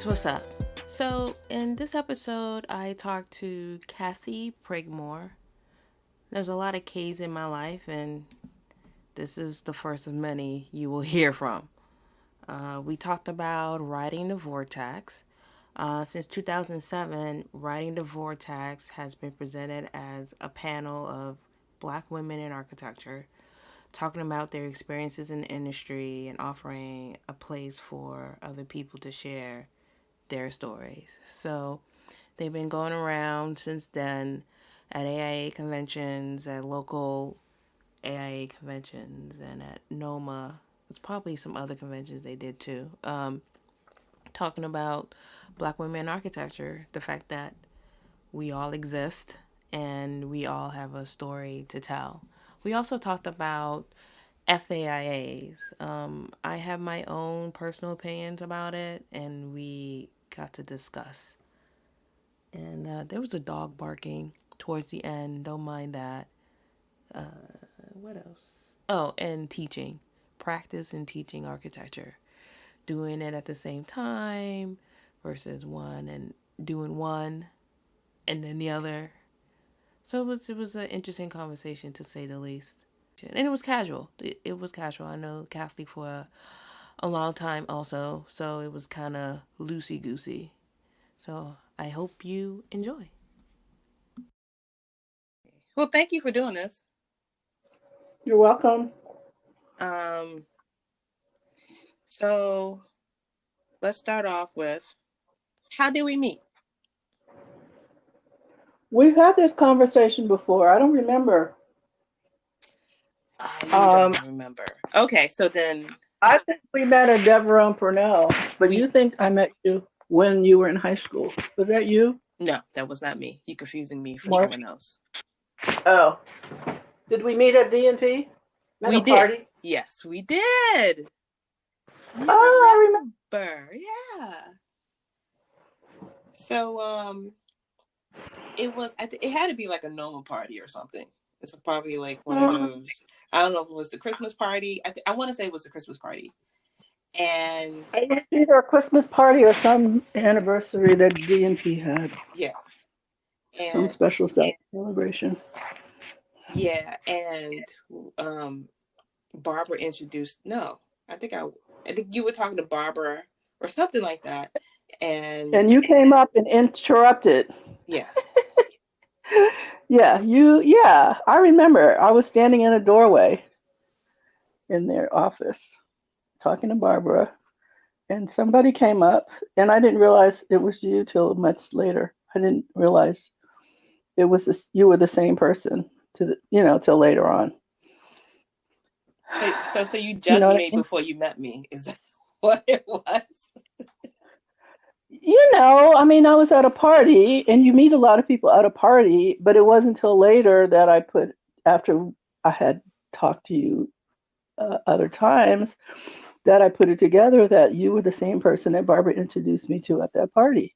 guys, what's up? So, in this episode, I talked to Kathy Prigmore. There's a lot of K's in my life, and this is the first of many you will hear from. We talked about Riding the Vortex. Since 2007, Riding the Vortex has been presented as a panel of Black women in architecture, talking about their experiences in the industry and offering a place for other people to share their stories. So they've been going around since then at AIA conventions, at local AIA conventions, and at NOMA. It's probably some other conventions they did too. Talking about Black women in architecture, the fact that we all exist and we all have a story to tell. We also talked about FAIAs. I have my own personal opinions about it, and we got to discuss. And there was a dog barking towards the end. Don't mind that. What else? Oh, and teaching. Practice and teaching architecture. Doing it at the same time versus one and doing one and then the other. So it was an interesting conversation, to say the least. And it was casual. It was casual. I know Kathy for a long time also, so it was kind of loosey-goosey. So I hope you enjoy. Well, thank you for doing this. You're welcome. So let's start off with, how did we meet? We've had this conversation before. I don't remember. You don't remember. Okay, so then. I think we met at Devereux Purnell, but you think I met you when you were in high school. Was that you? No, that was not me. You're confusing me for someone else. Oh. Did we meet at D&P? We did. Party? Yes, we did. You I remember. Yeah. So, it was, it had to be like a NOMA party or something. It's probably like one of those, I don't know if it was the Christmas party. I want to say it was the Christmas party. And it was either a Christmas party or some anniversary that D&P had. Yeah. And some special celebration. Yeah, and Barbara introduced, I think you were talking to Barbara or something like that. And you came up and interrupted. Yeah. Yeah, I remember. I was standing in a doorway in their office talking to Barbara, and somebody came up, and I didn't realize it was you till much later. I didn't realize it was you were the same person till later on. So you judged me before you met me? Is that what it was? I was at a party, and you meet a lot of people at a party, but it wasn't until later that after I had talked to you other times, that I put it together that you were the same person that Barbara introduced me to at that party.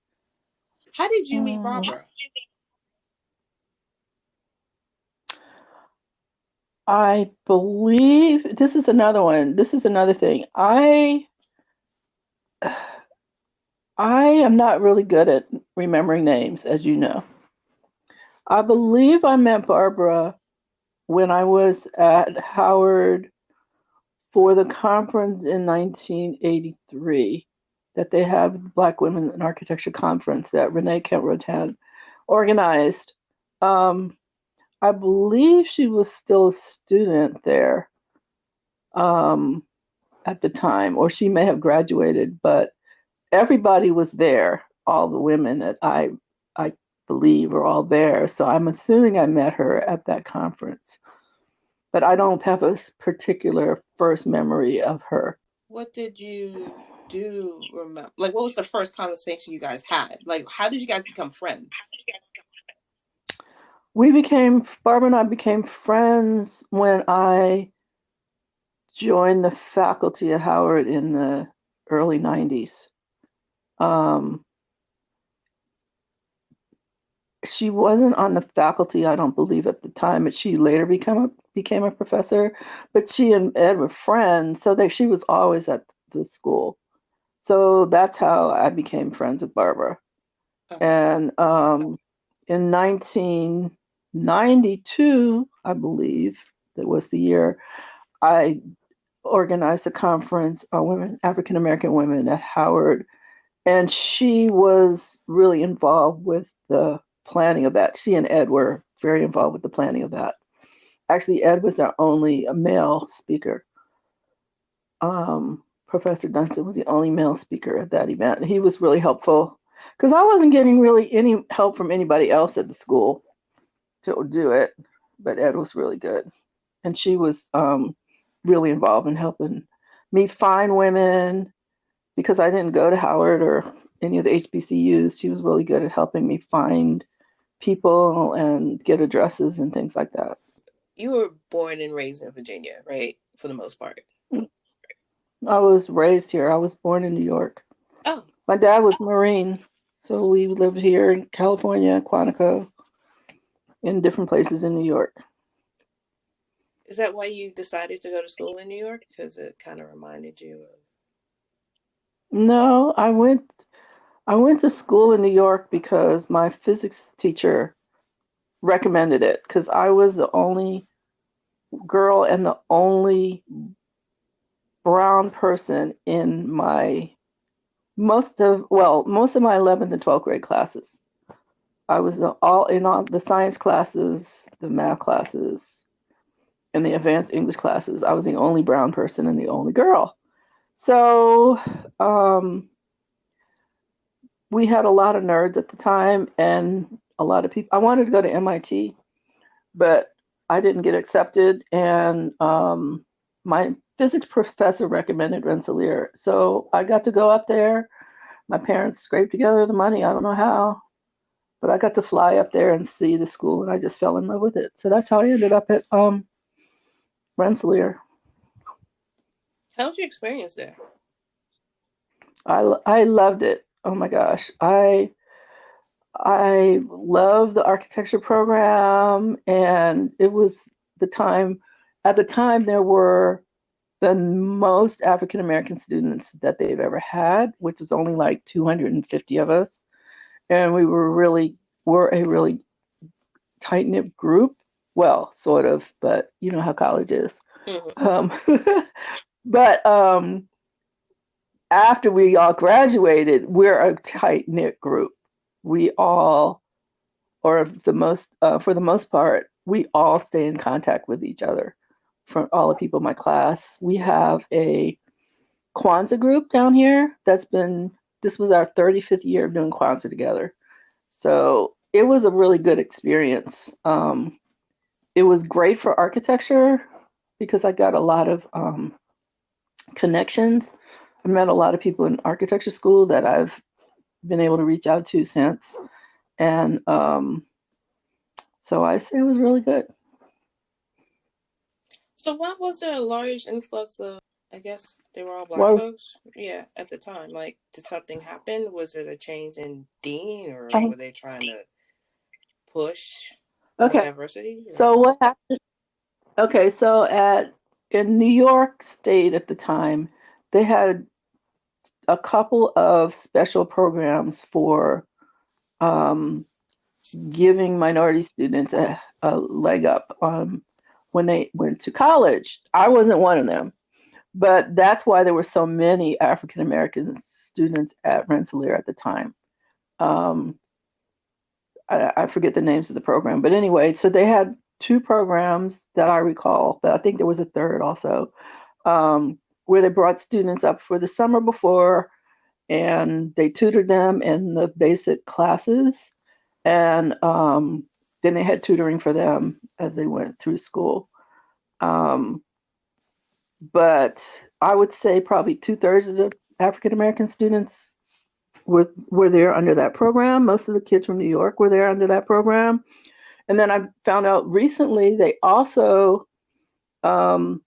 How did you meet Barbara? I believe this is another one. This is another thing. I am not really good at remembering names, as you know. I believe I met Barbara when I was at Howard for the conference in 1983 that they have Black Women in Architecture Conference that Renee Kent-Rotan organized. I believe she was still a student there at the time, or she may have graduated, but everybody was there. All the women that I believe are all there. So I'm assuming I met her at that conference. But I don't have a particular first memory of her. What did you do? Remember? Like, what was the first conversation you guys had? Like, how did you guys become friends? Barbara and I became friends when I joined the faculty at Howard in the early 90s. She wasn't on the faculty, I don't believe, at the time, but she later became a professor. But she and Ed were friends, so she was always at the school. So that's how I became friends with Barbara. Okay. And in 1992, I believe that was the year, I organized a conference on women, African American women at Howard. And she was really involved with the planning of that. She and Ed were very involved with the planning of that. Actually, Ed was our only male speaker. Professor Dunson was the only male speaker at that event. He was really helpful because I wasn't getting really any help from anybody else at the school to do it, but Ed was really good. And she was really involved in helping me find women because I didn't go to Howard or any of the HBCUs. She was really good at helping me find people and get addresses and things like that. You were born and raised in Virginia, right? For the most part. I was raised here. I was born in New York. Oh, My dad was Marine, so we lived here in California, Quantico, in different places in New York. is that why you decided to go to school in New York? Because it kind of reminded you of. No, I went to school in New York because my physics teacher recommended it because I was the only girl and the only brown person in my most of my 11th and 12th grade classes. I was all in all the science classes, the math classes, and the advanced English classes. I was the only brown person and the only girl. So we had a lot of nerds at the time and a lot of people. I wanted to go to MIT, but I didn't get accepted. And my physics professor recommended Rensselaer. So I got to go up there. My parents scraped together the money. I don't know how, but I got to fly up there and see the school, and I just fell in love with it. So that's how I ended up at Rensselaer. How was your experience there? I loved it. Oh my gosh, I love the architecture program, and it was the time. At the time, there were the most African American students that they've ever had, which was only like 250 of us, and were a really tight knit group. Well, sort of, but you know how college is. Mm-hmm. Um, but after we all graduated, we're a tight knit group. We all, or the most, for the most part, we all stay in contact with each other. From all the people in my class, we have a Kwanzaa group down here. This was our 35th year of doing Kwanzaa together. So it was a really good experience. It was great for architecture because I got a lot of connections. I met a lot of people in architecture school that I've been able to reach out to since. And so I say it was really good. So why was there a large influx of, I guess they were all black Well, folks? Yeah, at the time. Like, did something happen? Was it a change in dean or um, were they trying to push more okay. diversity or So what happened? Okay, so at in New York State at the time, they had a couple of special programs for um, giving minority students a leg up when they went to college. I wasn't one of them, but that's why there were so many African American students at Rensselaer at the time. Um, I forget the names of the program, but anyway, so they had two programs that I recall, but I think there was a third also, where they brought students up for the summer before and they tutored them in the basic classes. And then they had tutoring for them as they went through school. Um, but I would say probably 2/3 of the African American students were there under that program. Most of the kids from New York were there under that program. And then I found out recently um,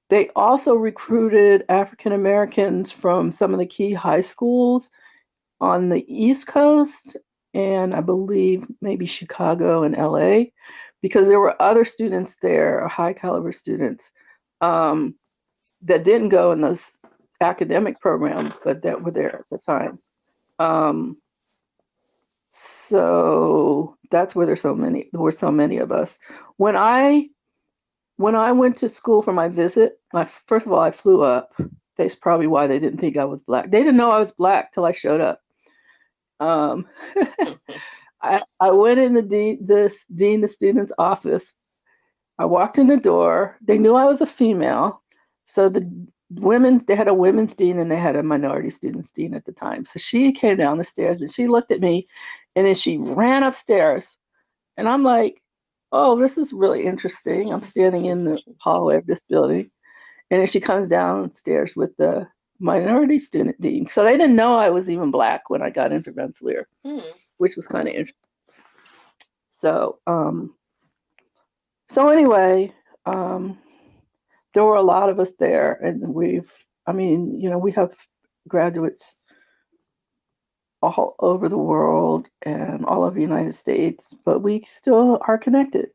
they also recruited African Americans from some of the key high schools on the East Coast, and I believe maybe Chicago and LA, because there were other students there, high caliber students, that didn't go in those academic programs, but that were there at the time. Um, so that's where there were so many of us. When I when I went to school for my visit, first of all I flew up. That's probably why they didn't think I was black. They didn't know I was black till I showed up. Um, I went in this dean of students office. I walked in the door. They knew I was a female, so they had a women's dean and they had a minority students dean at the time. So she came down the stairs and she looked at me, and then she ran upstairs. And I'm like, oh, this is really interesting. I'm standing in the hallway of this building. And then she comes downstairs with the minority student dean. So they didn't know I was even black when I got into Rensselaer, which was kind of interesting. So, so anyway, um, there were a lot of us there, and we have graduates all over the world and all over the United States, but we still are connected.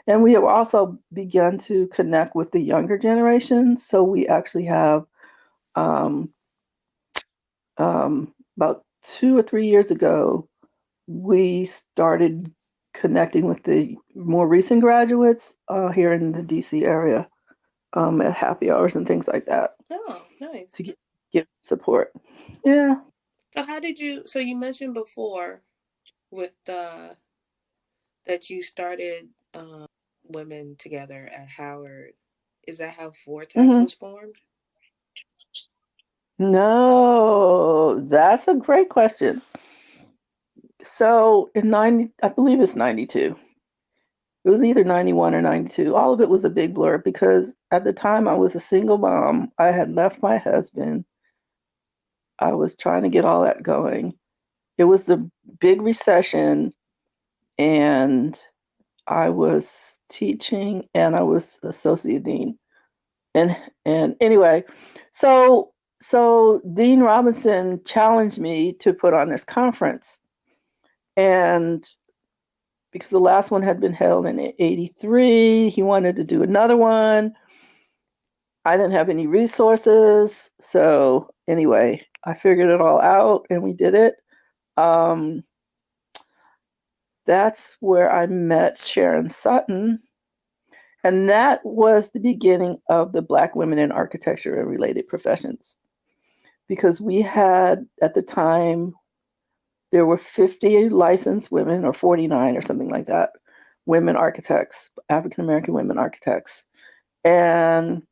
And we have also begun to connect with the younger generation. So we actually have um, about 2 or 3 years ago, we started connecting with the more recent graduates here in the DC area at happy hours and things like that Oh, nice. to give support. Yeah. So how did you? So you mentioned before with that you started women together at Howard. Is that how Vortex Hmm. was formed? No, that's a great question. So in 90, I believe it's 92. It was either 91 or 92. All of it was a big blur because at the time I was a single mom. I had left my husband. I was trying to get all that going. It was the big recession, and I was teaching and I was associate dean. And and anyway, so so Dean Robinson challenged me to put on this conference. And because the last one had been held in 83, he wanted to do another one. I didn't have any resources. So anyway, I figured it all out and we did it. Um, that's where I met Sharon Sutton. And that was the beginning of the Black Women in Architecture and Related Professions. Because we had, at the time, there were 50 licensed women, or 49 or something like that, women architects, African American women architects. And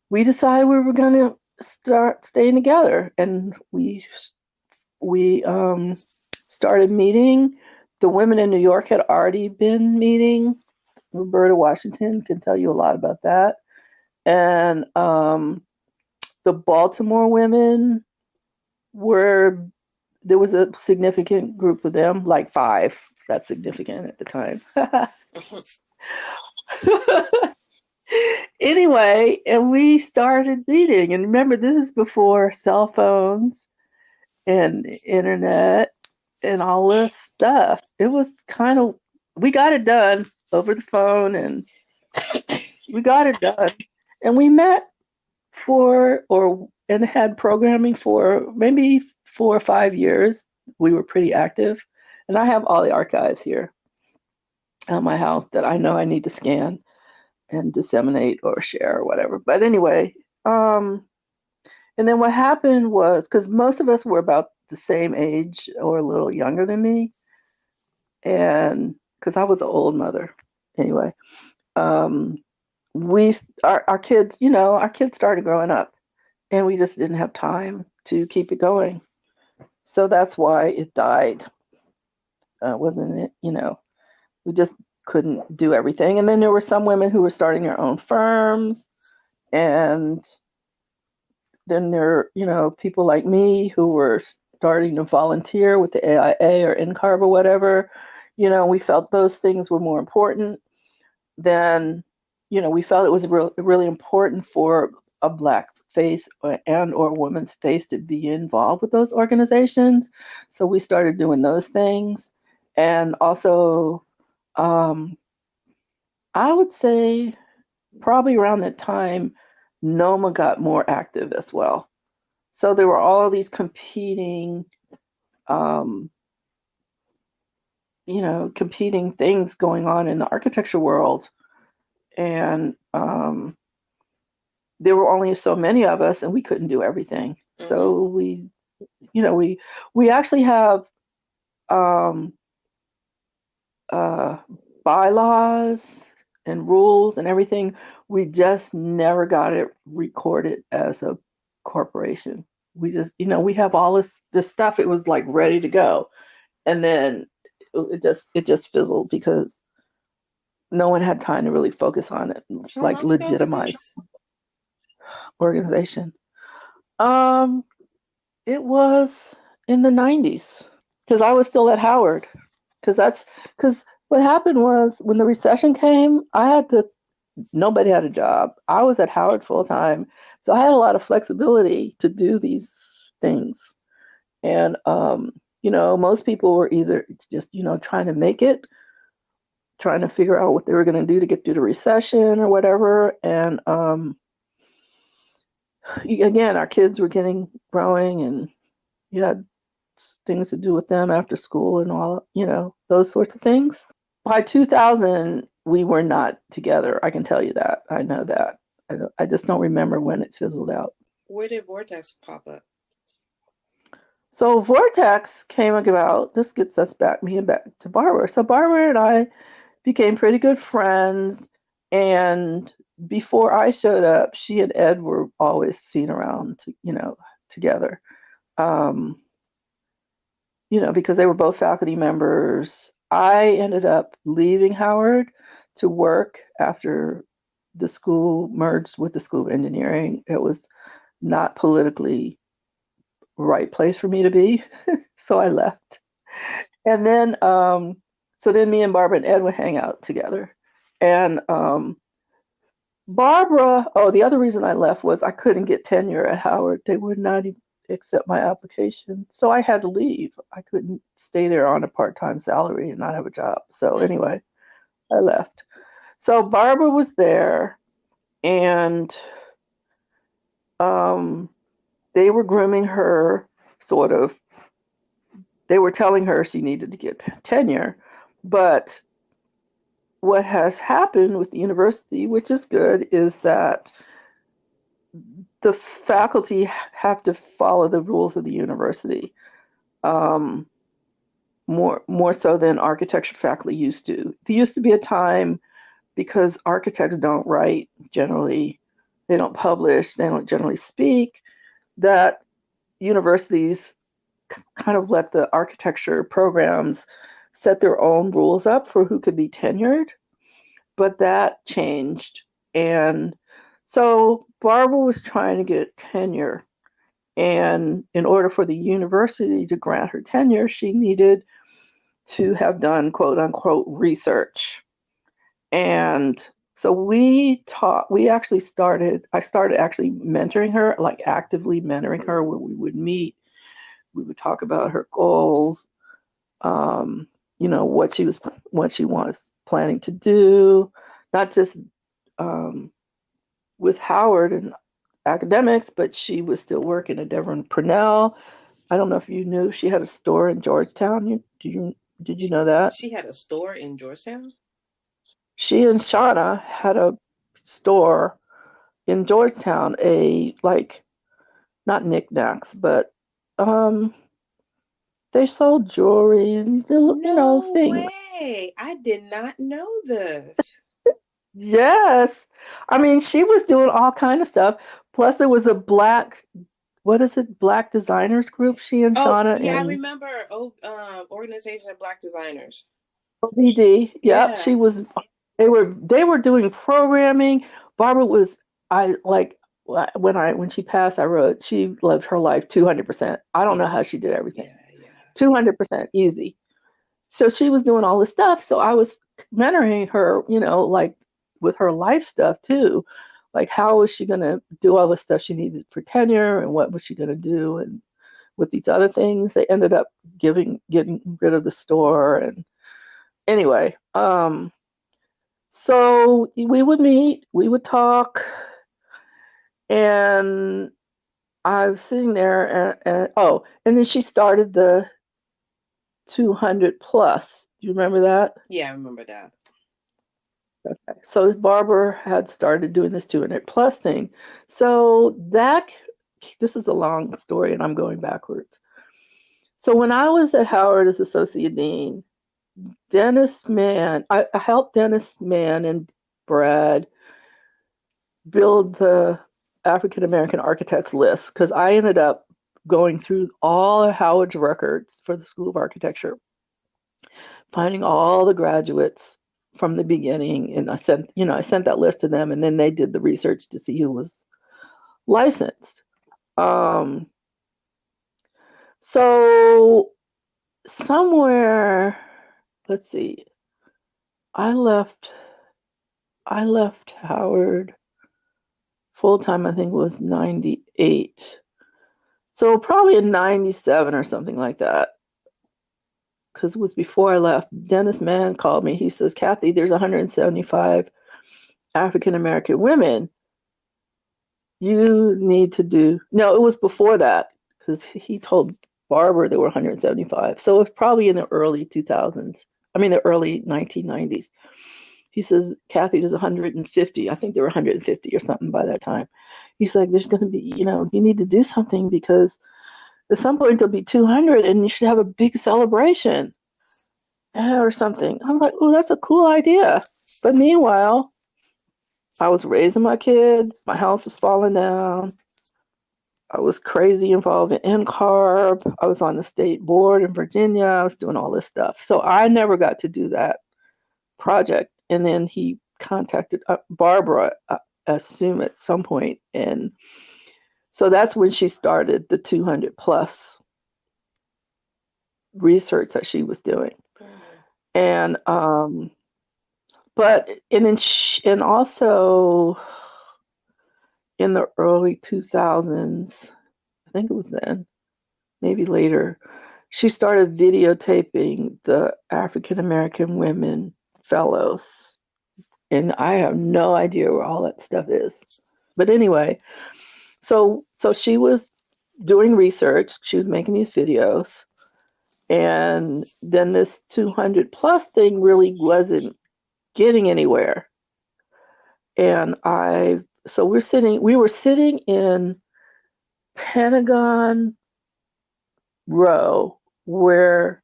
we decided we were going to start staying together. And we started meeting. The women in New York had already been meeting. Roberta Washington can tell you a lot about that. And the Baltimore women were, there was a significant group of them, like five. That's significant at the time. Anyway, and we started meeting. And remember, this is before cell phones and internet and all this stuff. It was kind of, we got it done over the phone and we got it done. And we met and had programming for maybe 4 or 5 years. We were pretty active. And I have all the archives here at my house that I know I need to scan and disseminate or share or whatever. But anyway, and then what happened was, because most of us were about the same age or a little younger than me, and because I was an old mother anyway, um, our kids, our kids started growing up, and we just didn't have time to keep it going. So that's why it died, wasn't it? We just couldn't do everything. And then there were some women who were starting their own firms, and then there, people like me who were starting to volunteer with the AIA or NCARB or whatever. We felt those things were more important than, we felt it was really important for a Black face or woman's face to be involved with those organizations. So we started doing those things. And also, I would say probably around that time, Noma got more active as well. So there were all these competing, um, competing things going on in the architecture world. And there were only so many of us, and we couldn't do everything. Mm-hmm. So we actually have um, uh, bylaws and rules and everything. We just never got it recorded as a corporation. We just, we have all this stuff. It was like ready to go, and then it just fizzled because no one had time to really focus on it, How like long ago was legitimize this? organization. Um, it was in the 90s because I was still at Howard. Because what happened was when the recession came, nobody had a job. I was at Howard full time, so I had a lot of flexibility to do these things. And most people were either just trying to make it, trying to figure out what they were going to do to get through the recession or whatever. And again, our kids were growing, and you had things to do with them after school and all, those sorts of things. By 2000, we were not together. I can tell you that. I know that. I just don't remember when it fizzled out. Where did Vortex pop up? So Vortex came about. This gets us me and back to Barbara. So Barbara and I became pretty good friends. And before I showed up, she and Ed were always seen around, together. Um, because they were both faculty members. I ended up leaving Howard to work after the school merged with the School of Engineering. It was not politically right place for me to be, so I left. And then, so then me and Barbara and Ed would hang out together. And Barbara, oh, the other reason I left was I couldn't get tenure at Howard. They would not even accept my application. So I had to leave. I couldn't stay there on a part-time salary and not have a job. So Mm. anyway, I left. So Barbara was there, and um, they were grooming her, sort of. They were telling her she needed to get tenure. But what has happened with the university, which is good, is that the faculty have to follow the rules of the university, um, more so than architecture faculty used to. There used to be a time, because architects don't write generally, they don't publish, they don't generally speak, that universities kind of let the architecture programs set their own rules up for who could be tenured. But that changed. And so Barbara was trying to get tenure. And in order for the university to grant her tenure, she needed to have done quote unquote research. And so I started actually mentoring her, like actively mentoring her, where we would meet, we would talk about her goals, um, what she was planning to do, not just um, with Howard and academics, but she was still working at Devon Purnell. I don't know if you knew she had a store in Georgetown. Did you She, know that? she had a store in Georgetown? She and Shauna had a store in Georgetown, a like not knickknacks, but um they sold jewelry and No things. way. I did not know this. Yes. I mean, she was doing all kind of stuff. Plus there was a what is it, black designers group, she and Oh, Shauna yeah, I and remember Organization of Black Designers. OBD. Yep, Yeah. they were doing programming. Barbara was I like when she passed, I wrote she lived her life 200%. I don't Yeah. know how she did everything. Yeah, yeah. 200% easy. So she was doing all this stuff. So I was mentoring her, like with her life stuff too. Like how was she gonna do all the stuff she needed for tenure, and what was she gonna do, and with these other things. They ended up getting rid of the store. And anyway, so we would meet, we would talk, And I was sitting there, and then she started the 200 plus. Do you remember that? Yeah, I remember that. Okay. So Barbara had started doing this 200 plus thing. So this is a long story, and I'm going backwards. So when I was at Howard as associate dean, I helped Dennis Mann and Brad build the African American architects list because I ended up going through all of Howard's records for the School of Architecture, finding all the graduates from the beginning, and I sent that list to them, and then they did the research to see who was licensed. Um, so somewhere, let's see, I left I left Howard full time. I think it was 98. So probably in 97 or something like that. Because it was before I left. Dennis Mann called me. He says, Kathy, there's 175 African American women. You need to do. No, it was before that because he told Barbara there were 175. So it was probably in the early 2000s. I mean, the early 1990s. He says, Kathy, there's 150. I think there were 150 or something by that time. He's like, there's going to be, you need to do something because at some point there'll be 200 and you should have a big celebration or something. I'm like, oh, that's a cool idea. But meanwhile, I was raising my kids. My house was falling down. I was crazy involved in NCARB. I was on the state board in Virginia. I was doing all this stuff. So I never got to do that project. And then he contacted Barbara, I assume at some point. And so that's when she started the 200 plus research that she was doing. And, and also in the early 2000s, I think it was then, maybe later, she started videotaping the African American women fellows. And I have no idea where all that stuff is. But anyway, so she was doing research, she was making these videos, and then this 200 plus thing really wasn't getting anywhere. And we were sitting in Pentagon Row where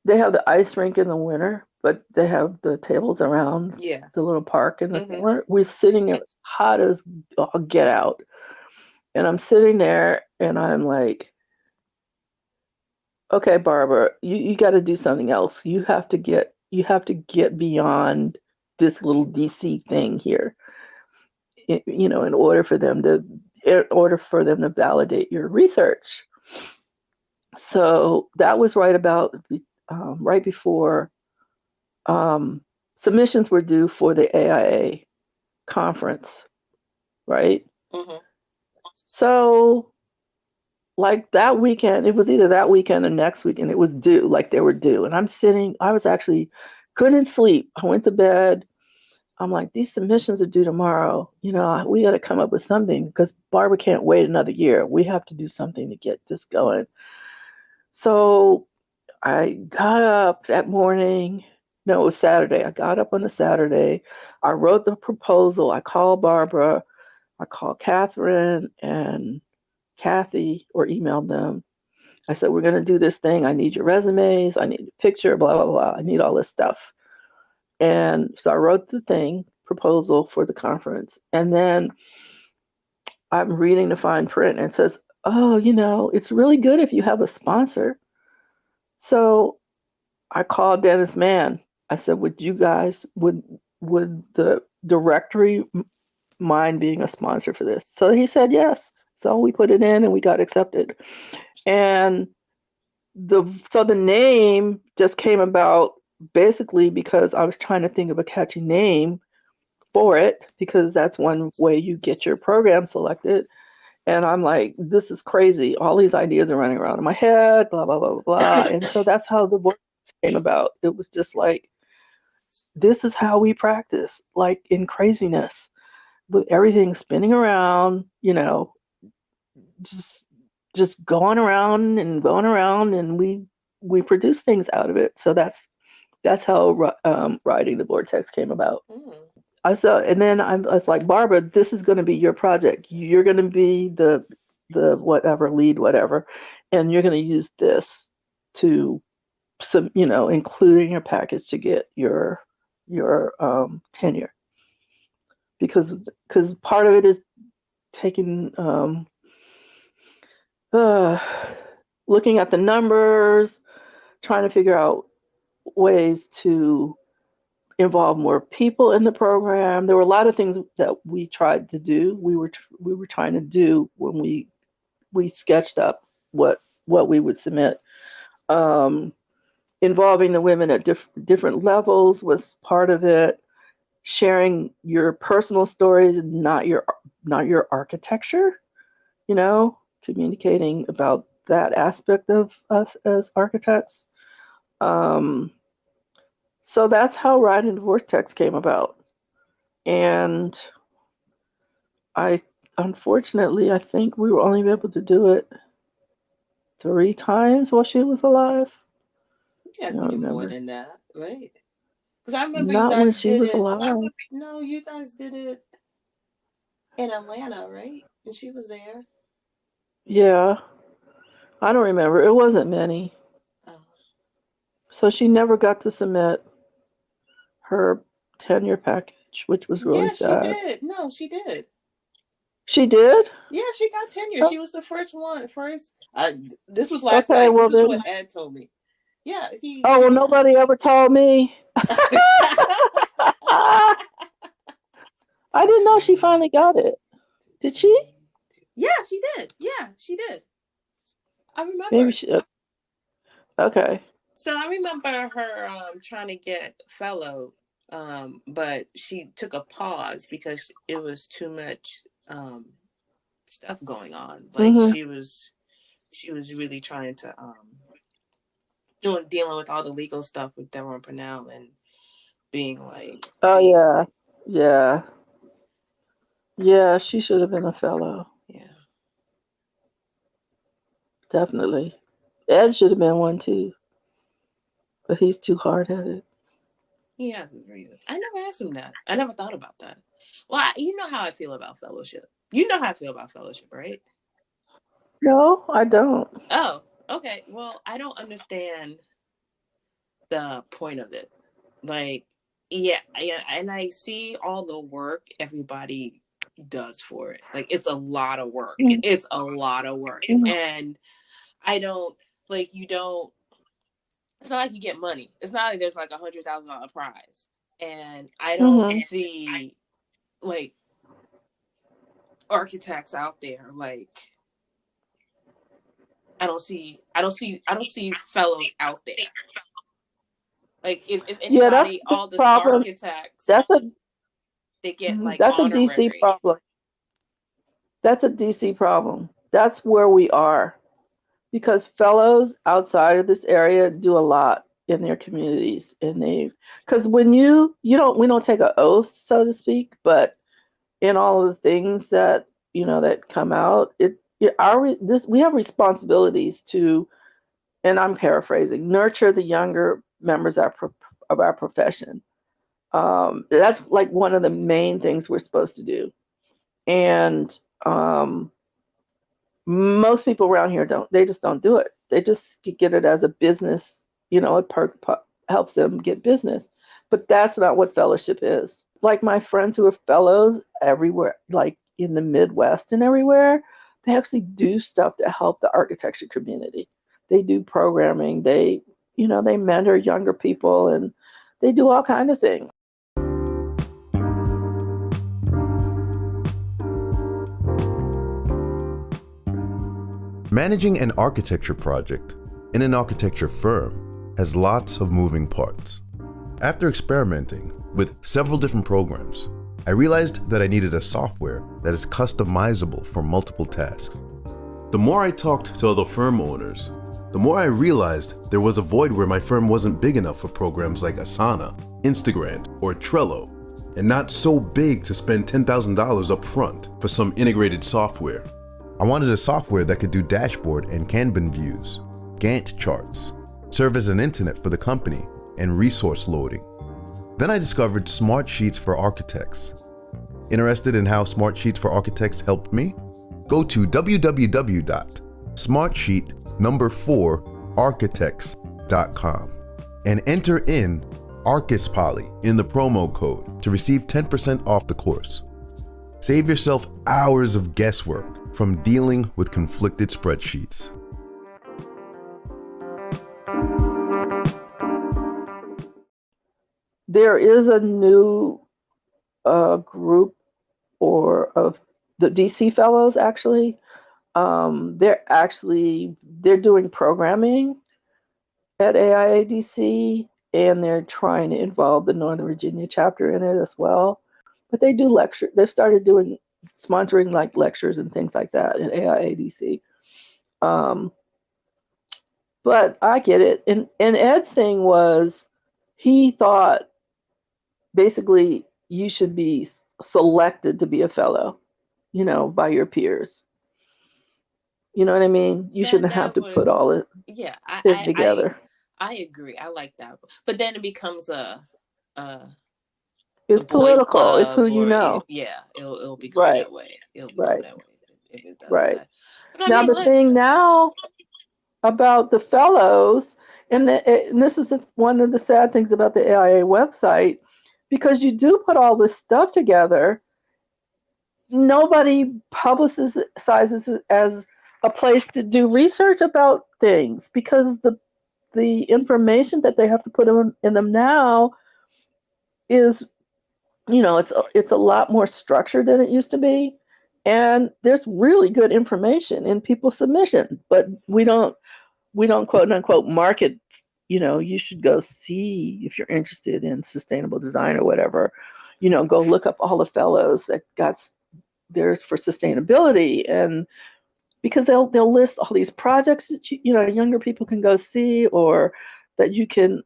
they have the ice rink in the winter, but they have the tables around the little park in the summer. We're sitting there, it's hot as all get out. And I'm sitting there and I'm like, okay, Barbara, you got to do something else. You have to get beyond this little DC thing here. In order for them to validate your research. So that was right before submissions were due for the AIA conference, right? Mm-hmm. So like that weekend, it was either that weekend or next weekend, it was due, like they were due. And couldn't sleep. I went to bed. I'm like, these submissions are due tomorrow. We got to come up with something because Barbara can't wait another year. We have to do something to get this going. So I got up that morning. No, it was Saturday. I got up on a Saturday. I wrote the proposal. I called Barbara. I called Kathryn and Kathy or emailed them. I said, we're going to do this thing. I need your resumes. I need a picture, blah, blah, blah. I need all this stuff. And so I wrote the proposal for the conference. And then I'm reading the fine print and it says, oh, it's really good if you have a sponsor. So I called Dennis Mann. I said, would the directory mind being a sponsor for this? So he said yes. So we put it in and we got accepted. And the name just came about basically because I was trying to think of a catchy name for it, because that's one way you get your program selected. And I'm like, this is crazy. All these ideas are running around in my head, blah, blah, blah, blah. And so that's how the voice came about. It was just like, this is how we practice, like in craziness. with everything spinning around, just just going around, and we produce things out of it. So that's how riding the vortex came about. Mm. And then I was like, Barbara, this is going to be your project. You're going to be the whatever lead, whatever, and you're going to use this to some, include in your package to get your tenure, because part of it is taking uh, looking at the numbers, trying to figure out ways to involve more people in the program. There were a lot of things that we tried to do. We were trying to do when we sketched up what we would submit. Um, Involving the women at different levels was part of it. Sharing your personal stories, not your architecture. Communicating about that aspect of us as architects. Um, so that's how Riding the Vortex came about. And unfortunately, I think we were only able to do it 3 times while she was alive. You guys I don't did it more remember. than that, right? Because I remember you Not when guys she did was it. alive. No, you guys did it in Atlanta, right? And she was there. Yeah, I don't remember. It wasn't many. Oh. So she never got to submit her tenure package, which was really Yeah, she sad. did. No, she did. She did? Yeah, she got tenure. Oh, She was the first one. First, this was last okay, night. This well is then. what Ed told me. Yeah, Oh, she well, was. nobody ever told me. I didn't know she finally got it. Did she? Yeah, she did. Yeah, she did. I Maybe remember. she. Okay. So I remember her trying to get fellow, but she took a pause because it was too much stuff going on. Like Mhm. she was really trying to dealing with all the legal stuff with Deborah and Purnell and being like, Oh yeah. Yeah. Yeah. She should have been a fellow. yeah, Definitely. Ed should have been one too, but he's too hard headed. he has his reasons. I never asked him that. I never thought about that. Well, you know how I feel about fellowship. You know how I feel about fellowship, right? No, I don't. Oh, okay. Well, I don't understand the point of it. Like, yeah, and I see all the work everybody does for it. Like, it's a lot of work. It's a lot of work. Mhm. And I don't, like, you don't, it's not like you get money. It's not like there's like $100,000 prize. And I don't Mhm. see, like, architects out there, like, I don't see fellows out there. Like, if Yeah, that's anybody, the all the problem. architects, That's a they get like that's a DC honorary. problem. That's a DC problem. That's where we are, because fellows outside of this area do a lot in their communities, and because when you don't we don't take an oath, so to speak, but in all of the things that that come out, we have responsibilities to, and I'm paraphrasing, nurture the younger members of our profession. That's like one of the main things we're supposed to do. And most people around here just don't do it. They just get it as a business, helps them get business. But that's not what fellowship is. Like my friends who are fellows everywhere, like in the Midwest and everywhere, they actually do stuff to help the architecture community. They do programming, they mentor younger people, and they do all kind of things. Managing an architecture project in an architecture firm has lots of moving parts. After experimenting with several different programs, I realized that I needed a software that is customizable for multiple tasks. The more I talked to other firm owners, the more I realized there was a void where my firm wasn't big enough for programs like Asana, Instagram, or Trello. and not so big to spend $10,000 up front for some integrated software. I wanted a software that could do dashboard and Kanban views, Gantt charts, serve as an internet for the company, and resource loading. Then I discovered Smartsheets for Architects. Interested in how Smartsheets for Architects helped me? Go to www.smartsheet4architects.com and enter in ArchisPoly in the promo code to receive 10% off the course. Save yourself hours of guesswork from dealing with conflicted spreadsheets. There is a new group of the DC fellows actually. They're doing programming at AIADC, and they're trying to involve the Northern Virginia chapter in it as well. But they do lecture. They've started sponsoring like lectures and things like that at AIADC. But I get it. And Ed's thing was, he thought basically you should be selected to be a fellow, by your peers. You know what I mean? You shouldn't have to put all it together. I agree. I like that. But then it becomes it's political. It's who you know. It'll become that way. It'll become that way if it does that. But now the thing now about the fellows, and this is one of the sad things about the AIA website, because you do put all this stuff together, nobody publicizes it as a place to do research about things, because the information that they have to put in them now is, it's a lot more structured than it used to be, and there's really good information in people's submission, but we don't quote unquote market. You should go see, if you're interested in sustainable design or whatever, go look up all the fellows that got theirs for sustainability, and because they'll list all these projects that younger people can go see, or that you can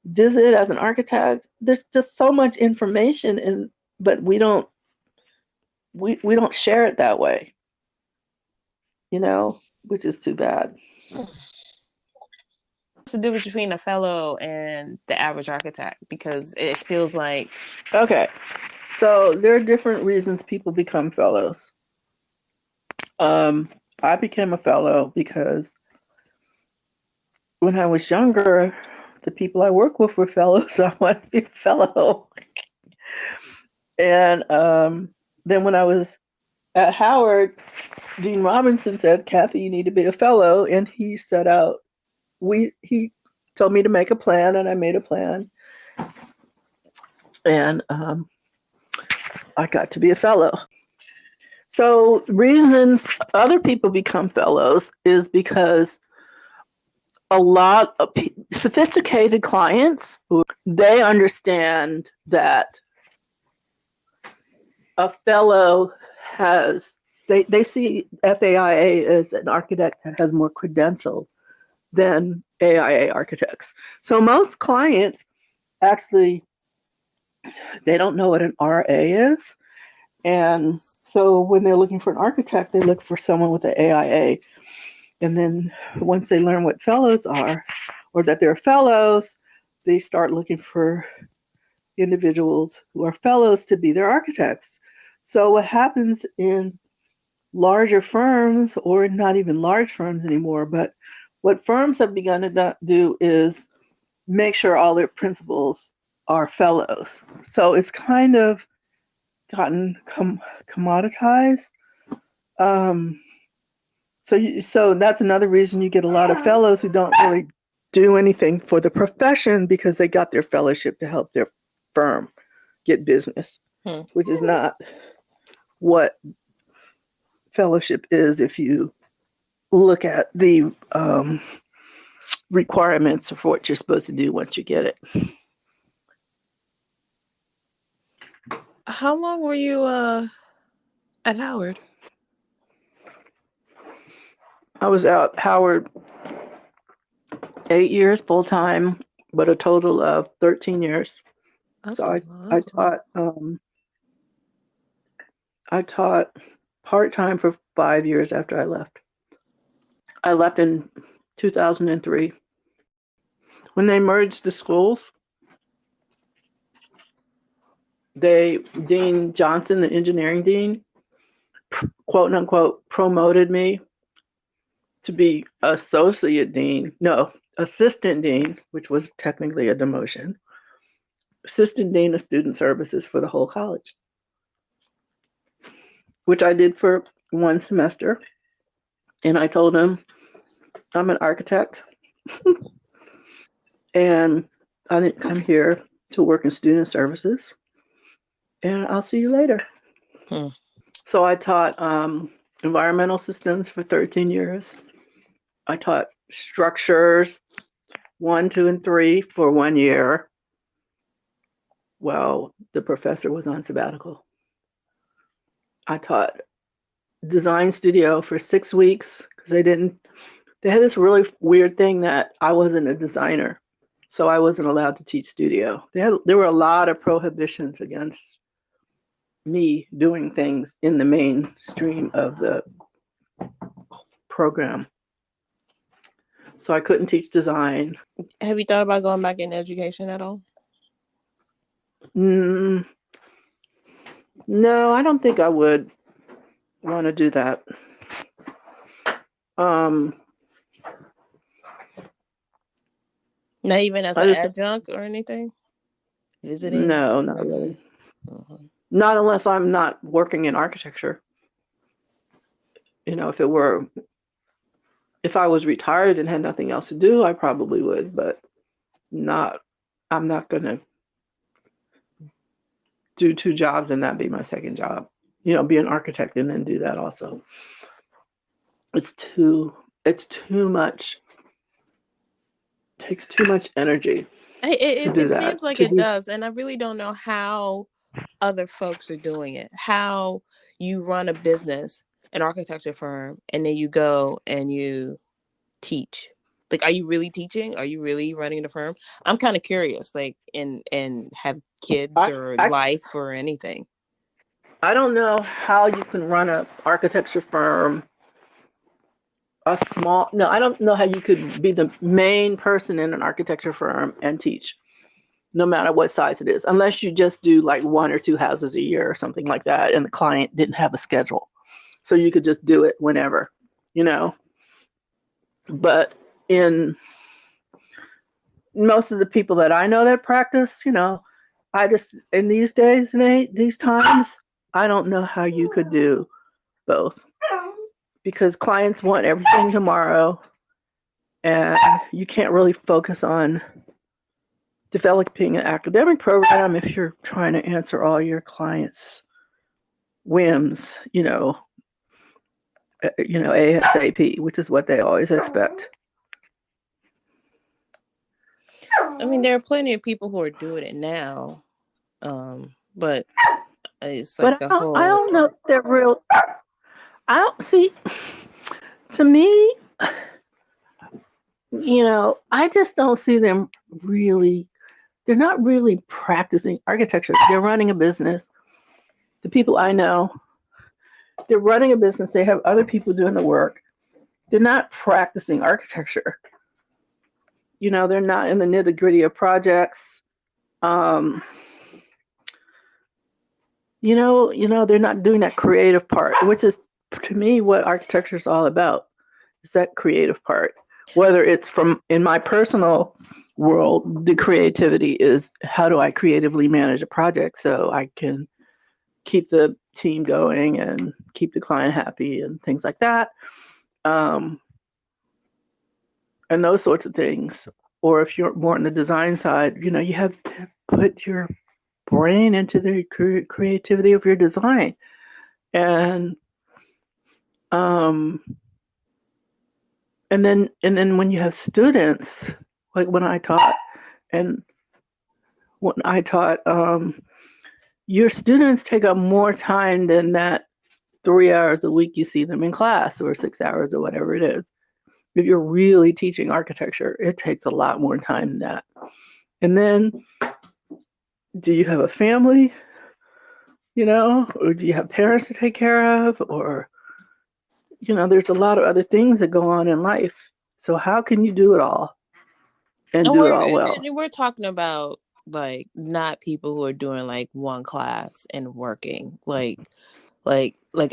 visit as an architect. There's just so much information, but we don't share it that way, which is too bad. What's the difference between a fellow and the average architect? Because it feels like... Okay, so there are different reasons people become fellows. I became a fellow because when I was younger, the people I work with were fellows, so I wanted to be a fellow. And then when I was at Howard, Dean Robinson said, "Kathy, you need to be a fellow," and he set out. He told me to make a plan, and I made a plan, and I got to be a fellow. So reasons other people become fellows is because a lot of sophisticated clients, they understand that a fellow they see FAIA as an architect that has more credentials than AIA architects. So most clients actually, they don't know what an RA is. And so when they're looking for an architect, they look for someone with an AIA. And then once they learn what fellows are, or that they're fellows, they start looking for individuals who are fellows to be their architects. So what happens in larger firms, or not even large firms anymore, but what firms have begun to do is make sure all their principals are fellows. So it's kind of gotten commoditized. So that's another reason you get a lot of fellows who don't really do anything for the profession, because they got their fellowship to help their firm get business, which is not what fellowship is if you look at the requirements for what you're supposed to do once you get it. How long were you at Howard? I was at Howard 8 years full time, but a total of 13 years That's So awesome. I taught part-time for 5 years after I left. I left in 2003. When they merged the schools, Dean Johnson, the engineering dean, quote unquote, promoted me to be assistant dean, which was technically a demotion, assistant dean of student services for the whole college, which I did for one semester. And I told him, I'm an architect and I didn't come here to work in student services, and I'll see you later. So I taught environmental systems for 13 years. I taught structures 1, 2, and 3 for 1 year while the professor was on sabbatical. I taught design studio for 6 weeks because they had this really weird thing that I wasn't a designer, so I wasn't allowed to teach studio. There were a lot of prohibitions against me doing things in the mainstream of the program. So I couldn't teach design. Have you thought about going back in education at all? No, I don't think I would want to do that. Not even as an adjunct or anything? Visiting? No, not really. Not unless I'm not working in architecture. If I was retired and had nothing else to do, I probably would, but I'm not going to do 2 jobs and that be my second job. Be an architect and then do that also. It's too much. It takes too much energy. It seems like it does, and I really don't know how other folks are doing it. How you run a business, an architecture firm, and then you go and you teach. Like, are you really teaching? Are you really running the firm? I'm kind of curious, like, and have kids or life or anything. I don't know how you can run an architecture firm. I don't know how you could be the main person in an architecture firm and teach, no matter what size it is, unless you just do like 1 or 2 houses a year or something like that, and the client didn't have a schedule. So you could just do it whenever, But in most of the people that I know that practice, I just, in these days, Nate, these times, I don't know how you could do both. Because clients want everything tomorrow, and you can't really focus on developing an academic program if you're trying to answer all your clients' whims, ASAP, which is what they always expect. I mean, there are plenty of people who are doing it now, but it's like I don't know if they're real. I don't see. To me, I just don't see them really. They're not really practicing architecture. They're running a business. The people I know, they're running a business. They have other people doing the work. They're not practicing architecture. They're not in the nitty-gritty of projects. They're not doing that creative part, which is, to me, what architecture is all about. Is that creative part. Whether it's in my personal world, the creativity is how do I creatively manage a project so I can keep the team going and keep the client happy and things like that. And those sorts of things. Or if you're more on the design side, you have to put your brain into the creativity of your design. And then when you have students, like when I taught, your students take up more time than that 3 hours a week you see them in class, or 6 hours, or whatever it is. If you're really teaching architecture, it takes a lot more time than that. And then do you have a family, or do you have parents to take care of? Or, there's a lot of other things that go on in life. So how can you do it all and And do it we're all and, well? and we're talking about like not people who are doing like one class and working like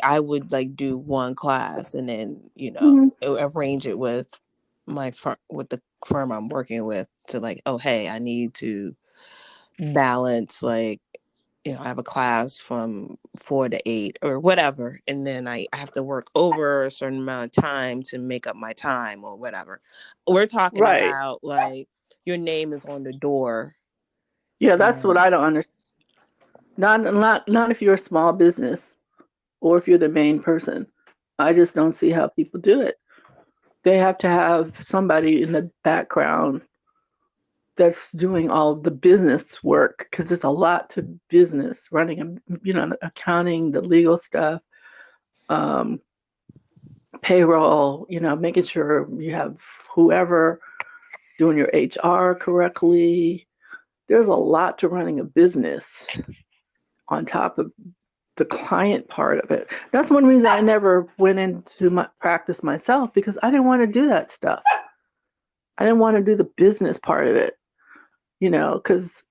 I would like do one class and then Mm-hmm. arrange it with with the firm I'm working with to like, oh hey, I need to balance like I have a class from 4 to 8 or whatever, and then I have to work over a certain amount of time to make up my time or whatever. We're talking Right. about like your name is on the door. Yeah, that's what And I don't understand. Not if you're a small business or if you're the main person. I just don't see how people do it. They have to have somebody in the background that's doing all the business work because there's a lot to business running, accounting, the legal stuff, um, payroll, making sure you have whoever doing your HR correctly. There's a lot to running a business on top of the client part of it. That's one reason I never went into my practice myself, because I didn't want to do that stuff. I didn't want to do the business part of it, because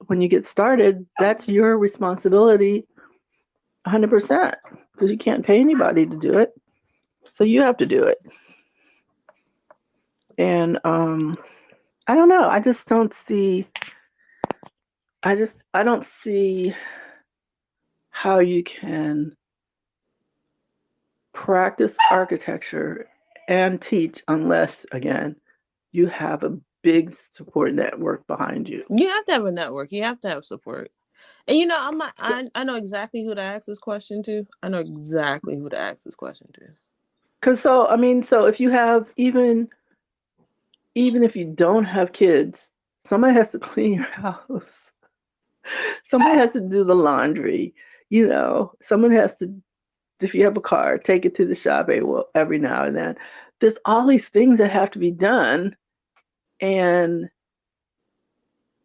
when you get started, that's your responsibility 100%, because you can't pay anybody to do it. So you have to do it. And I don't know. I don't see how you can practice architecture and teach unless, again, you have a big support network behind you. you have to have a network. You have to have support. And So, I know exactly who to ask this question to. I know exactly who to ask this question to. because so if you have even if you don't have kids, somebody has to clean your house. Somebody has to do the laundry. Someone has to, if you have a car, take it to the shop every now and then. There's all these things that have to be done, and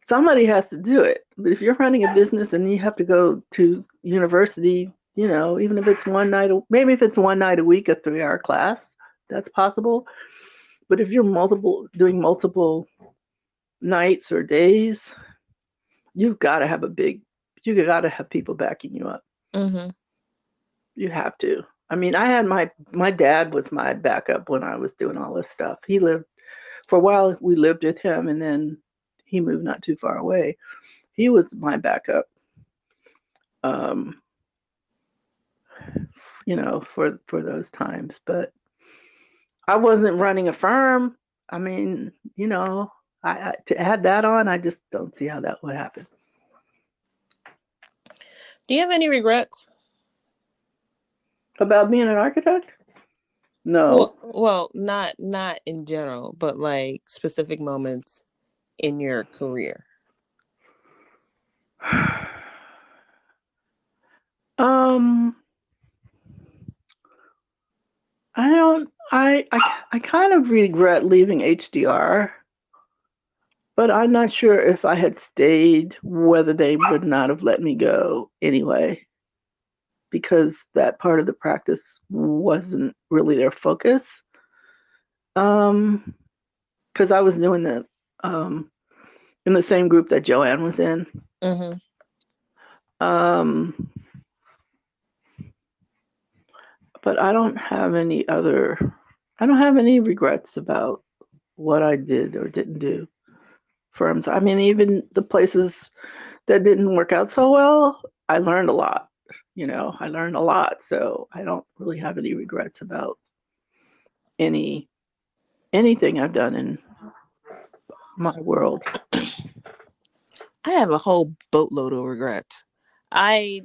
somebody has to do it. But if you're running a business and you have to go to university, even if it's maybe if it's one night a week, a 3-hour class, that's possible. But if you're doing multiple nights or days, you've got to have you got to have people backing you up. Mm-hmm. You have to. I mean, I had my dad was my backup when I was doing all this stuff. He lived for a while. We lived with him, and then he moved not too far away. He was my backup. Um, for those times. But I wasn't running a firm. I mean, to add that on, I just don't see how that would happen. Do you have any regrets? About being an architect? No. Well, not in general, but like specific moments in your career. um, I don't. I kind of regret leaving HDR, but I'm not sure if I had stayed, whether they would not have let me go anyway, because that part of the practice wasn't really their focus. Because I was doing um, in the same group that Joanne was in. Mm-hmm. Um, but I don't have any regrets about what I did or didn't do. Firms. I mean, even the places that didn't work out so well, I learned a lot. I learned a lot. So I don't really have any regrets about anything I've done in my world. I have a whole boatload of regrets. I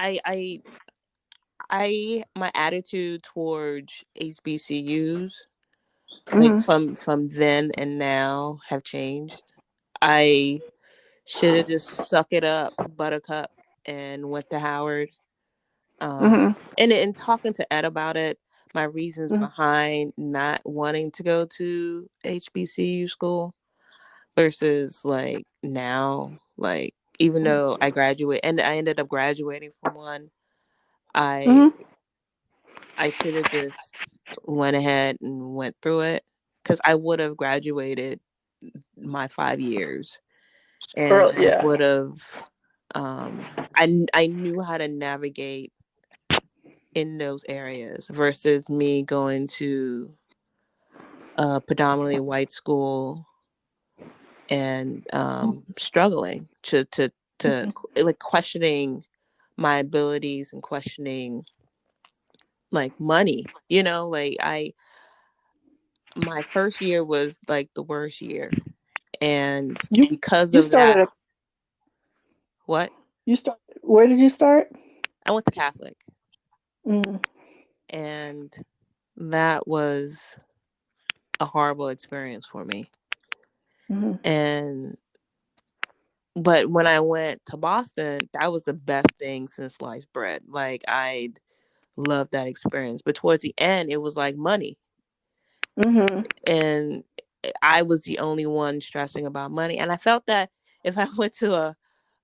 I I my attitude towards HBCUs like Mm-hmm. from then and now have changed. I should have just suck it up, buttercup, and went to Howard. Mm-hmm. And in talking to Ed about it, my reasons Mm-hmm. behind not wanting to go to HBCU school versus like now, like even though I graduate and I ended up graduating from one, I Mm-hmm. I should have just went ahead and went through it, because I would have graduated my 5 years, and I Yeah. would have I knew how to navigate in those areas versus me going to a predominantly white school and struggling to Mm-hmm. like questioning my abilities and questioning like money, like I my first year was like the worst year, and You because you of started that, a what you start. Where did you start? I went to Catholic, Mm-hmm. and that was a horrible experience for me. Mm-hmm. And but when I went to Boston, that was the best thing since sliced bread. Like I loved that experience. But towards the end, it was like money. Mm-hmm. And I was the only one stressing about money. And I felt that if I went to a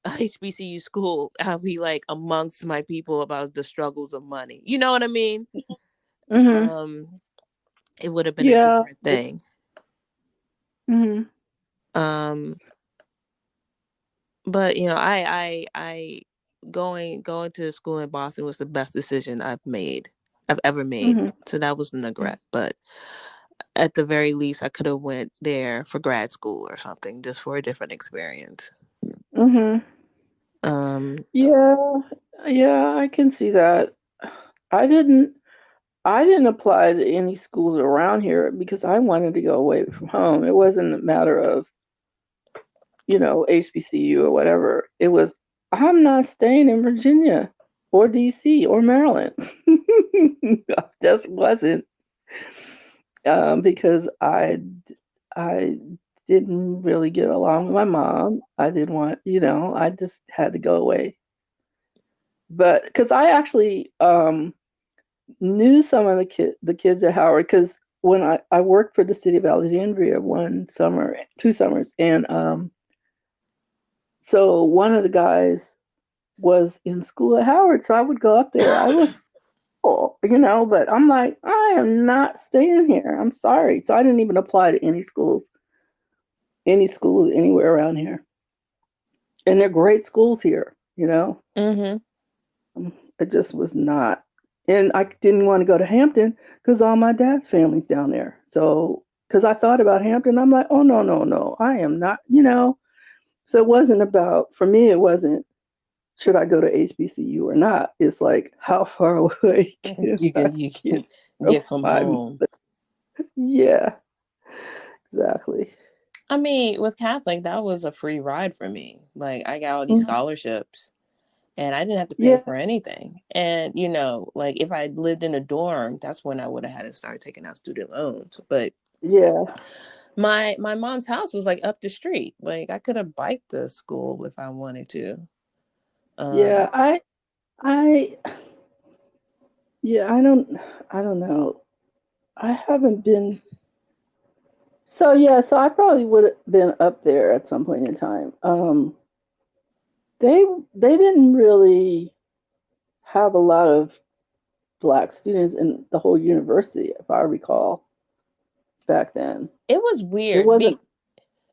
HBCU school, I'd be like amongst my people about the struggles of money. You know what I mean? Mm-hmm. Um, it would have been a Yeah. different thing. Mm-hmm. Um, but I going to school in Boston was the best decision I've ever made. Mm-hmm. So that wasn't a regret. But at the very least, I could have went there for grad school or something, just for a different experience. Mm-hmm. Um, Yeah. Yeah, I can see that. I didn't I didn't apply to any schools around here because I wanted to go away from home. It wasn't a matter of, HBCU or whatever. It was, I'm not staying in Virginia or DC or Maryland. I just wasn't, because I didn't really get along with my mom. I didn't want, I just had to go away. But because I actually knew some of the kids at Howard, because when I worked for the city of Alexandria one summer, 2 summers, and so one of the guys was in school at Howard, so I would go up there. I was cool, but I'm like, I am not staying here. I'm sorry. So I didn't even apply to any schools anywhere around here. And they're great schools here. mhm. It just was not. And I didn't want to go to Hampton because all my dad's family's down there. So, because I thought about Hampton, I'm like, oh, no, no, no, I am not. So it wasn't about, for me, it wasn't, should I go to HBCU or not? It's like, how far away can I You get can from get from my home. mother? Yeah, exactly. I mean, with Catholic, that was a free ride for me. Like I got all these Mhm. scholarships, and I didn't have to pay Yeah, for anything. And like if I lived in a dorm, that's when I would have had to start taking out student loans. But yeah, my mom's house was like up the street. Like I could have biked to school if I wanted to. yeah. Um, I, yeah, I don't know. I haven't been. So yeah, so I probably would have been up there at some point in time. They they didn't really have a lot of black students in the whole university, if I recall back then. it was It weird. wasn't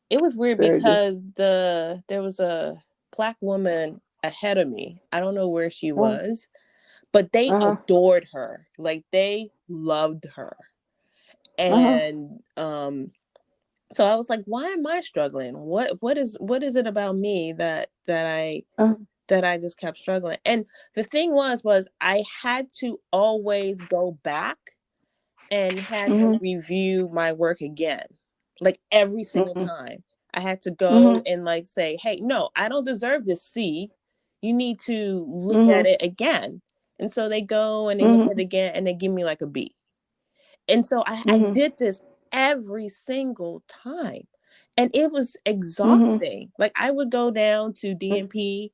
It was weird very good. because there was a black woman ahead of me. I don't know where she Uh was, but they huh. adored her. Like they loved her. Uh huh. And so I was like, why am I struggling? What is it about me Uh that I just kept struggling? And the thing was I had to always go back and had them huh. review my work again. Like every single Mhm. time. I had to go Mhm. and like say, hey, no, I don't deserve this C. You need to look at Mhm. it again. And so they go and they look at it Mhm. again and they give me like a B. And so I Mhm. did this every single time. And it was Mhm. exhausting. Like I would go down to DMP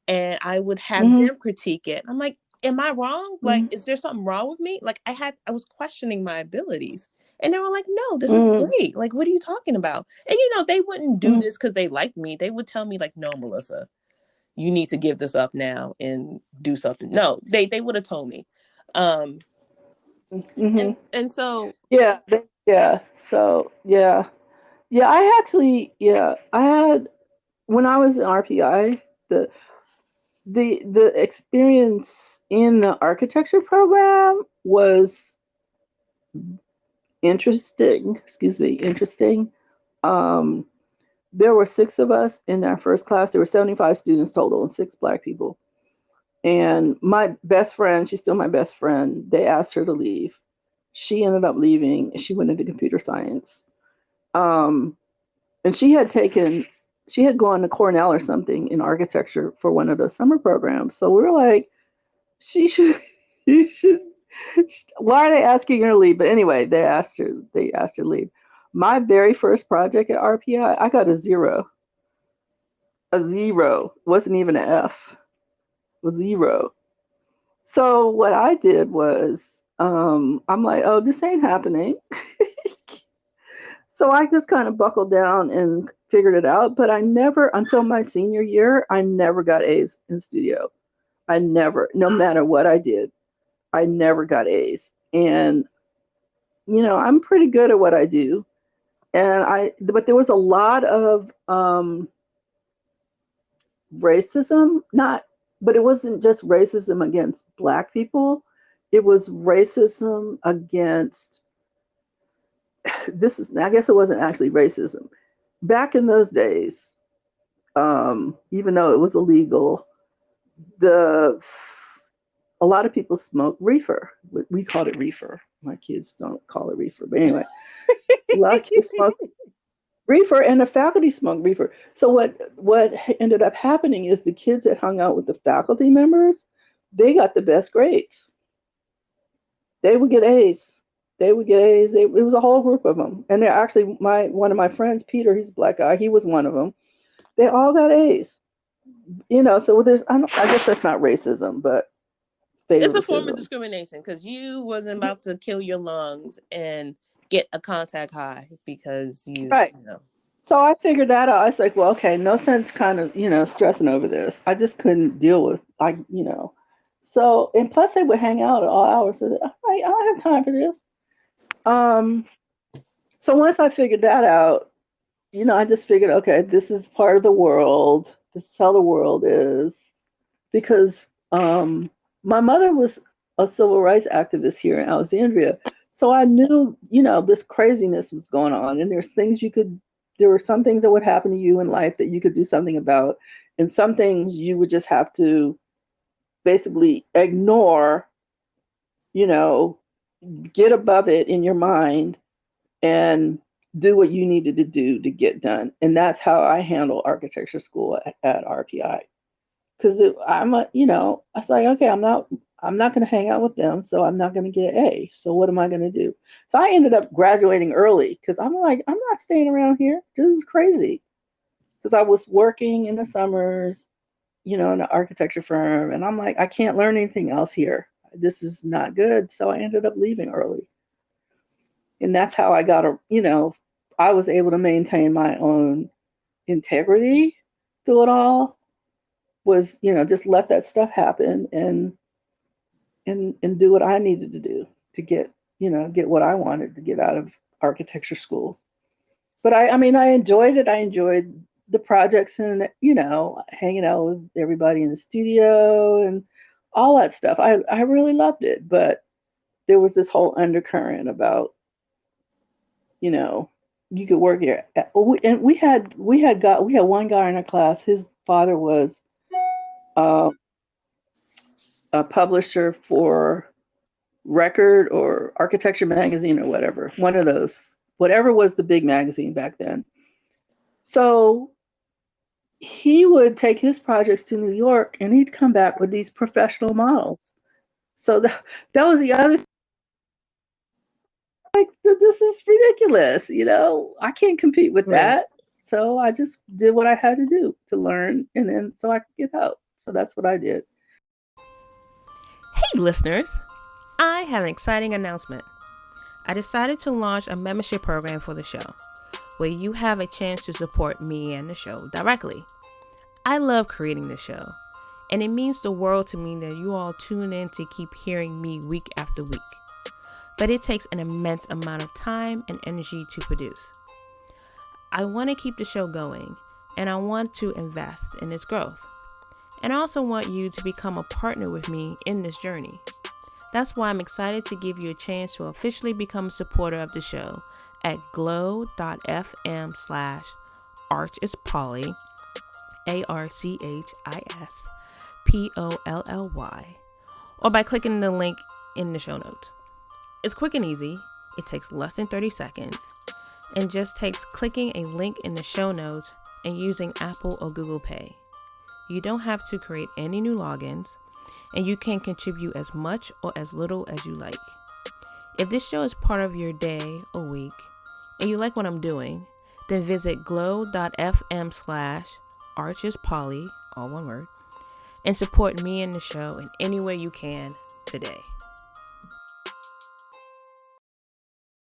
and I would have Mhm. them critique it. I'm like, am I wrong? Like, Mhm. is there something wrong with me? Like I was questioning my abilities. And they were like, no, this is Mhm. great. Like, what are you talking about? And they wouldn't do Mhm. this because they liked me. They would tell me, like, no, Melissa. you need to give this up now and do something. No, they would have told me. Mm-hmm. And so Yeah. Yeah. So yeah. Yeah. I actually, yeah, I had, when I was in RPI, the experience in the architecture program was interesting. Excuse me, interesting. Um, there were 6 of us in our first class. There were 75 students total and 6 Black people. And my best friend, she's still my best friend, they asked her to leave. She ended up leaving. She went into computer science. Um, and she had gone to Cornell or something in architecture for one of the summer programs. So we were like, she should, she should, why are they asking her to leave? But anyway, they asked her to leave. My very first project at RPI, I got a 0. A 0. Wasn't even an F. A 0. So what I did was, I'm like, oh, this ain't happening. So I just kind of buckled down and figured it out. But I never, until my senior year, I never got A's in studio. I never, no matter what I did, I never got A's. And, I'm pretty good at what I do. But there was a lot of racism, but it wasn't just racism against Black people. It was racism against, I guess it wasn't actually racism. Back in those days, even though it was illegal, a lot of people smoked reefer. We called it reefer. My kids don't call it reefer, but anyway, a lot of kids smoked reefer, and the faculty smoked reefer. So what ended up happening is the kids that hung out with the faculty members, they got the best grades. They would get A's. It was a whole group of them, and they're actually one of my friends, Peter. He's a Black guy. He was one of them. They all got A's. So I guess that's not racism, but it's a form of favoritism. discrimination because you wasn't about to kill your lungs and get a contact high because Right. you know. So I figured that out. I was like, well, okay, no sense kind of, stressing over this. I just couldn't deal with, So, and plus they would hang out at all hours. So I don't have time for this. So once I figured that out, I just figured, okay, this is part of the world. This is how the world is. Because my mother was a civil rights activist here in Alexandria. So I knew, this craziness was going on. And there were some things that would happen to you in life that you could do something about. And some things you would just have to basically ignore, get above it in your mind and do what you needed to do to get done. And that's how I handle architecture school at RPI. Because I was like, okay, I'm not going to hang out with them, so I'm not going to get an A. So what am I going to do? So I ended up graduating early because I'm like, I'm not staying around here. This is crazy. Because I was working in the summers, in an architecture firm, and I'm like, I can't learn anything else here. This is not good. So I ended up leaving early. And that's how I I was able to maintain my own integrity through it all. Was, just let that stuff happen and do what I needed to do to get what I wanted to get out of architecture school. But I enjoyed it. I enjoyed the projects and, hanging out with everybody in the studio and all that stuff. I really loved it. But there was this whole undercurrent about, you could work here. And we had one guy in our class, his father was a publisher for Record or Architecture Magazine or whatever, one of those, whatever was the big magazine back then. So he would take his projects to New York and he'd come back with these professional models. So that was the other thing. Like, this is ridiculous, I can't compete with that. So I just did what I had to do to learn, and then so I could get out. So that's what I did. Hey, listeners, I have an exciting announcement. I decided to launch a membership program for the show, where you have a chance to support me and the show directly. I love creating this show, and it means the world to me that you all tune in to keep hearing me week after week. But it takes an immense amount of time and energy to produce. I want to keep the show going, and I want to invest in its growth. And I also want you to become a partner with me in this journey. That's why I'm excited to give you a chance to officially become a supporter of the show at glow.fm/archispolly, ARCHISPOLLY, or by clicking the link in the show notes. It's quick and easy. It takes less than 30 seconds and just takes clicking a link in the show notes and using Apple or Google Pay. You don't have to create any new logins, and you can contribute as much or as little as you like. If this show is part of your day or week, and you like what I'm doing, then visit glow.fm/archispolly, all one word, and support me and the show in any way you can today.